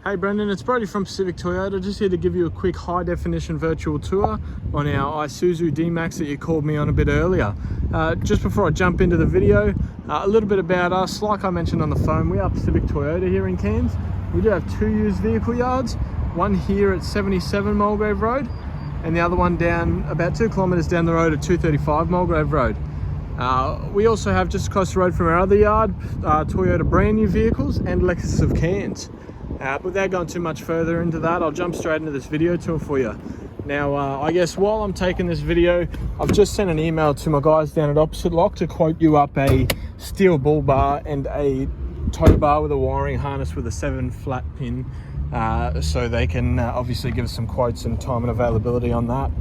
Hey Brendan, it's Brody from Pacific Toyota, just here to give you a quick high definition virtual tour on our Isuzu Dmax that you called me on a bit earlier. Just before I jump into the video, a little bit about us. Like I mentioned on the phone, we are Pacific Toyota here in Cairns. We do have two used vehicle yards, one here at 77 Mulgrave Road and the other one down about 2 kilometres down the road at 235 Mulgrave Road. We also have just across the road from our other yard, Toyota brand new vehicles and Lexus of Cairns. But without going too much further into that, I'll jump straight into this video tour for you. Now, I guess while I'm taking this video, I've just sent an email to my guys down at Opposite Lock to quote you up a steel bull bar and a tow bar with a wiring harness with a 7 flat pin, so they can obviously give us some quotes and time and availability on that.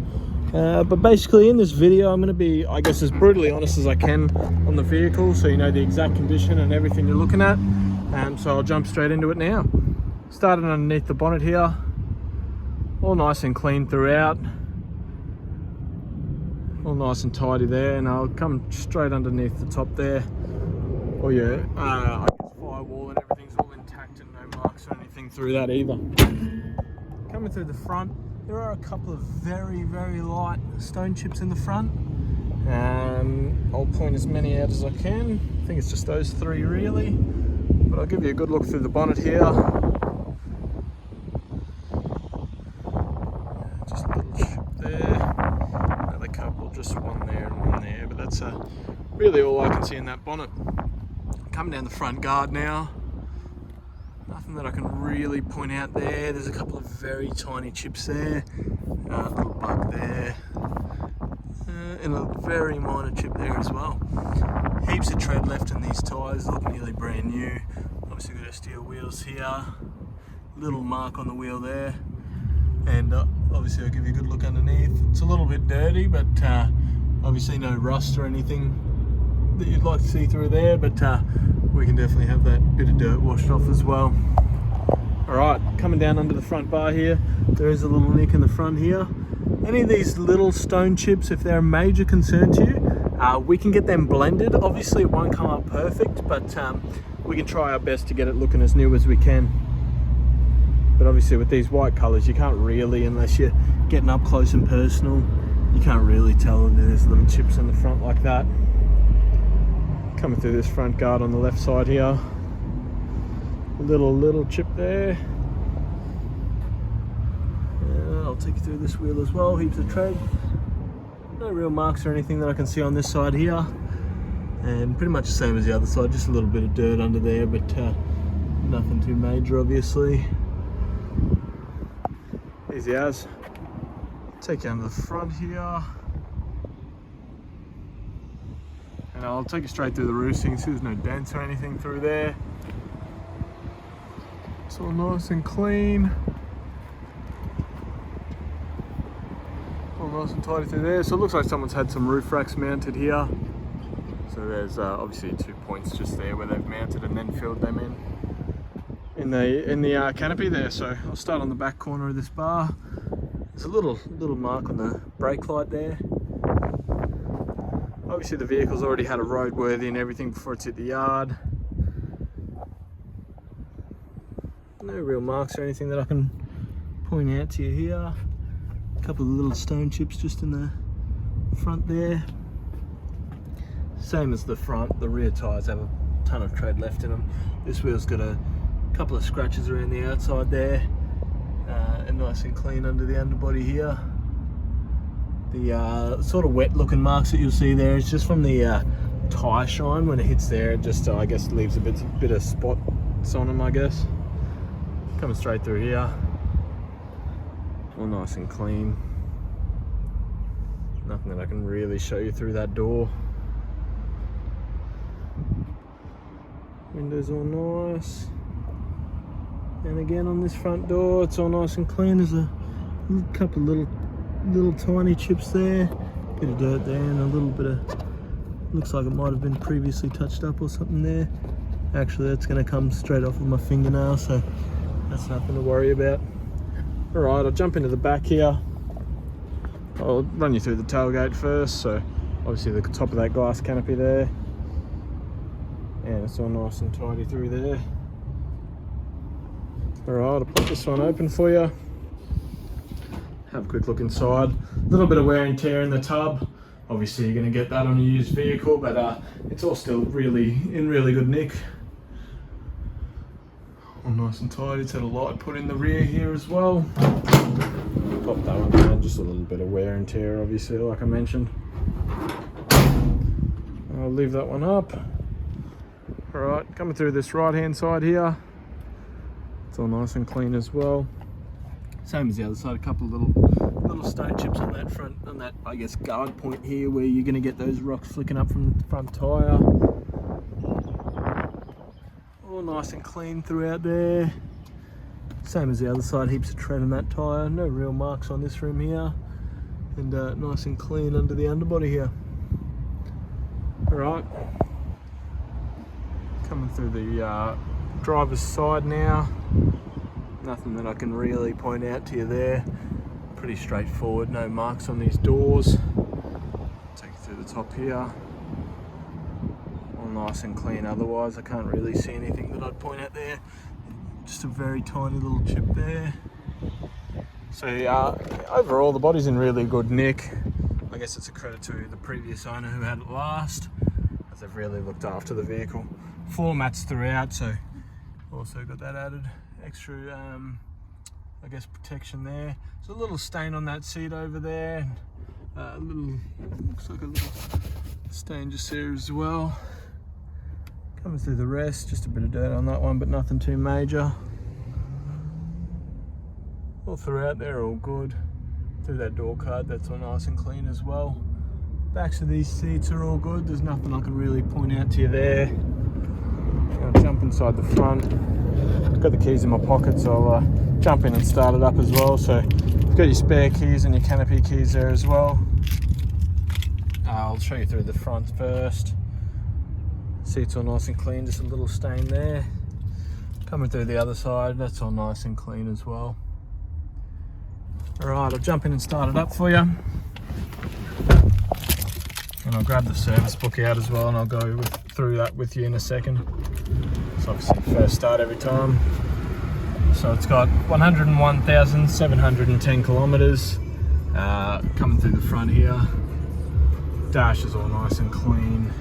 But basically in this video, I'm going to be, I guess, as brutally honest as I can on the vehicle, so you know the exact condition and everything you're looking at. So I'll jump straight into it now. Starting underneath the bonnet here, all nice and clean throughout, all nice and tidy there, and I'll come straight underneath the top there. Oh yeah, I guess firewall and everything's all intact and no marks or anything through that either. Coming through the front, there are a couple of very light stone chips in the front. I'll point as many out as I can. I think it's just those 3 really, but I'll give you a good look through the bonnet here. Just a little chip there, another couple, just one there and one there, but that's really all I can see in that bonnet. Coming down the front guard now, nothing that I can really point out there. There's a couple of very tiny chips there, a little bug there, and a very minor chip there as well. Heaps of tread left in these tyres, look nearly brand new. Obviously got our steel wheels here, little mark on the wheel there, and obviously I'll give you a good look underneath. It's a little bit dirty, but obviously no rust or anything that you'd like to see through there, but we can definitely have that bit of dirt washed off as well. Alright, coming down under the front bar here, there is a little nick in the front here. Any of these little stone chips, if they're a major concern to you, we can get them blended. Obviously it won't come up perfect, but we can try our best to get it looking as new as we can. But obviously with these white colours, you can't really, unless you're getting up close and personal, you can't really tell that there's little chips in the front like that. Coming through this front guard on the left side here, a little chip there. I'll take you through this wheel as well, heaps of tread. No real marks or anything that I can see on this side here, and pretty much the same as the other side, just a little bit of dirt under there, but nothing too major obviously. Easy as. Take you under the front here. And I'll take you straight through the roof so you can see there's no dents or anything through there. It's all nice and clean. All nice and tidy through there. So it looks like someone's had some roof racks mounted here. So there's obviously 2 points just there where they've mounted and then filled them in the canopy there. So I'll start on the back corner of this bar. There's a little mark on the brake light there. Obviously the vehicle's already had a roadworthy and everything before it's hit the yard. No real marks or anything that I can point out to you here. A couple of little stone chips just in the front there. Same as the front, the rear tyres have a ton of tread left in them. This wheel's got a couple of scratches around the outside there, and nice and clean under the underbody here. The sort of wet looking marks that you'll see there is just from the tyre shine. When it hits there, it just I guess leaves a bit of spots on them, I guess. Coming straight through here, all nice and clean. Nothing that I can really show you through that door. Windows all nice. And again on this front door, it's all nice and clean. There's a couple of little tiny chips there, bit of dirt there, and a little bit of, looks like it might have been previously touched up or something there. Actually that's going to come straight off of my fingernail, so that's nothing to worry about. Alright, I'll jump into the back here. I'll run you through the tailgate first. So obviously the top of that glass canopy there, and it's all nice and tidy through there. Alright, I'll put this one open for you. Have a quick look inside. A little bit of wear and tear in the tub. Obviously you're going to get that on a used vehicle, but it's all still in really good nick. All nice and tidy. It's had a light put in the rear here as well. Pop that one down, just a little bit of wear and tear obviously, like I mentioned. I'll leave that one up. Alright, coming through this right hand side here. It's all nice and clean as well. Same as the other side, a couple of little stone chips on that front, on that I guess guard point here where you're going to get those rocks flicking up from the front tyre. All nice and clean throughout there. Same as the other side, heaps of tread on that tyre, no real marks on this rim here. And nice and clean under the underbody here. Alright, coming through the driver's side now. Nothing that I can really point out to you there. Pretty straightforward, no marks on these doors. Take you through the top here. All nice and clean otherwise. I can't really see anything that I'd point out there. Just a very tiny little chip there. So overall the body's in really good nick. I guess it's a credit to the previous owner who had it last, as they've really looked after the vehicle. Floor mats throughout, so also got that added extra I guess protection there. There's a little stain on that seat over there, looks like a little stain just there as well. Coming through the rest, just a bit of dirt on that one, but nothing too major. All throughout there, all good. Through that door card, that's all nice and clean as well. Backs of these seats are all good. There's nothing I can really point out to you there. I'll jump inside the front. I've got the keys in my pocket, so I'll jump in and start it up as well. So you've got your spare keys and your canopy keys there as well. I'll show you through the front first. Seats all nice and clean, just a little stain there. Coming through the other side, that's all nice and clean as well. Alright, I'll jump in and start it up for you. And I'll grab the service book out as well, and I'll go through that with you in a second. It's obviously first start every time. So it's got 101,710 kilometers coming through the front here. Dash is all nice and clean.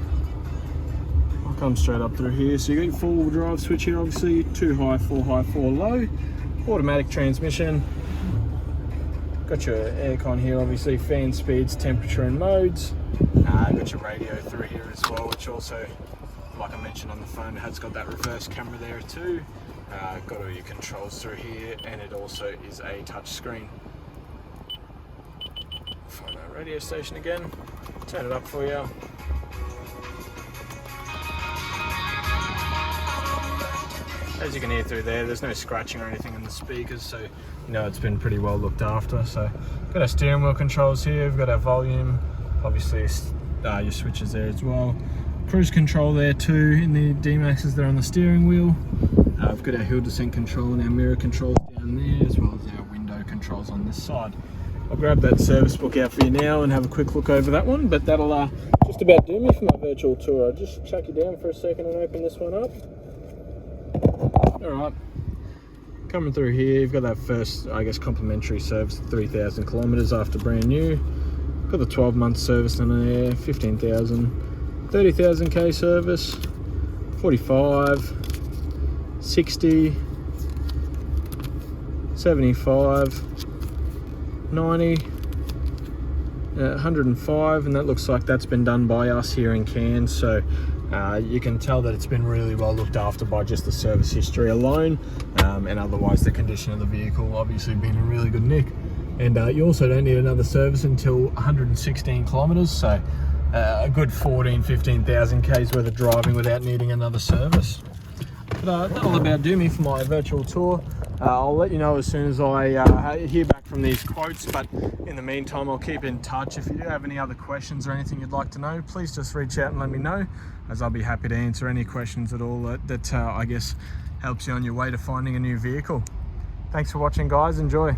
I'll come straight up through here. So you got your four-wheel drive switch here, obviously 2 high, 4 high, 4 low. Automatic transmission. Got your aircon here, obviously, fan speeds, temperature and modes. Got your radio through here as well, which also, like I mentioned on the phone, it has got that reverse camera there too. Got all your controls through here, and it also is a touch screen. Find that radio station again, turn it up for you. As you can hear through there, there's no scratching or anything in the speakers, so you know it's been pretty well looked after. So we've got our steering wheel controls here, we've got our volume, obviously your switches there as well. Cruise control there too in the Dmaxes there on the steering wheel. We've got our hill descent control and our mirror controls down there, as well as our window controls on this side. I'll grab that service book out for you now and have a quick look over that one, but that'll just about do me for my virtual tour. I'll just chuck you down for a second and open this one up. Alright, coming through here, you've got that first, I guess, complimentary service at 3,000 kilometers after brand new. Got the 12-month service on there, 15,000, 30,000 K service, 45, 60, 75, 90, 105, and that looks like that's been done by us here in Cairns. So you can tell that it's been really well looked after by just the service history alone, and otherwise the condition of the vehicle obviously being in really good nick. And you also don't need another service until 116 kilometers, so a good 15,000 Ks worth of driving without needing another service. But that'll about do me for my virtual tour. I'll let you know as soon as I hear back from these quotes, but in the meantime I'll keep in touch. If you do have any other questions or anything you'd like to know, please just reach out and let me know, as I'll be happy to answer any questions at all that I guess helps you on your way to finding a new vehicle. Thanks for watching, guys. Enjoy.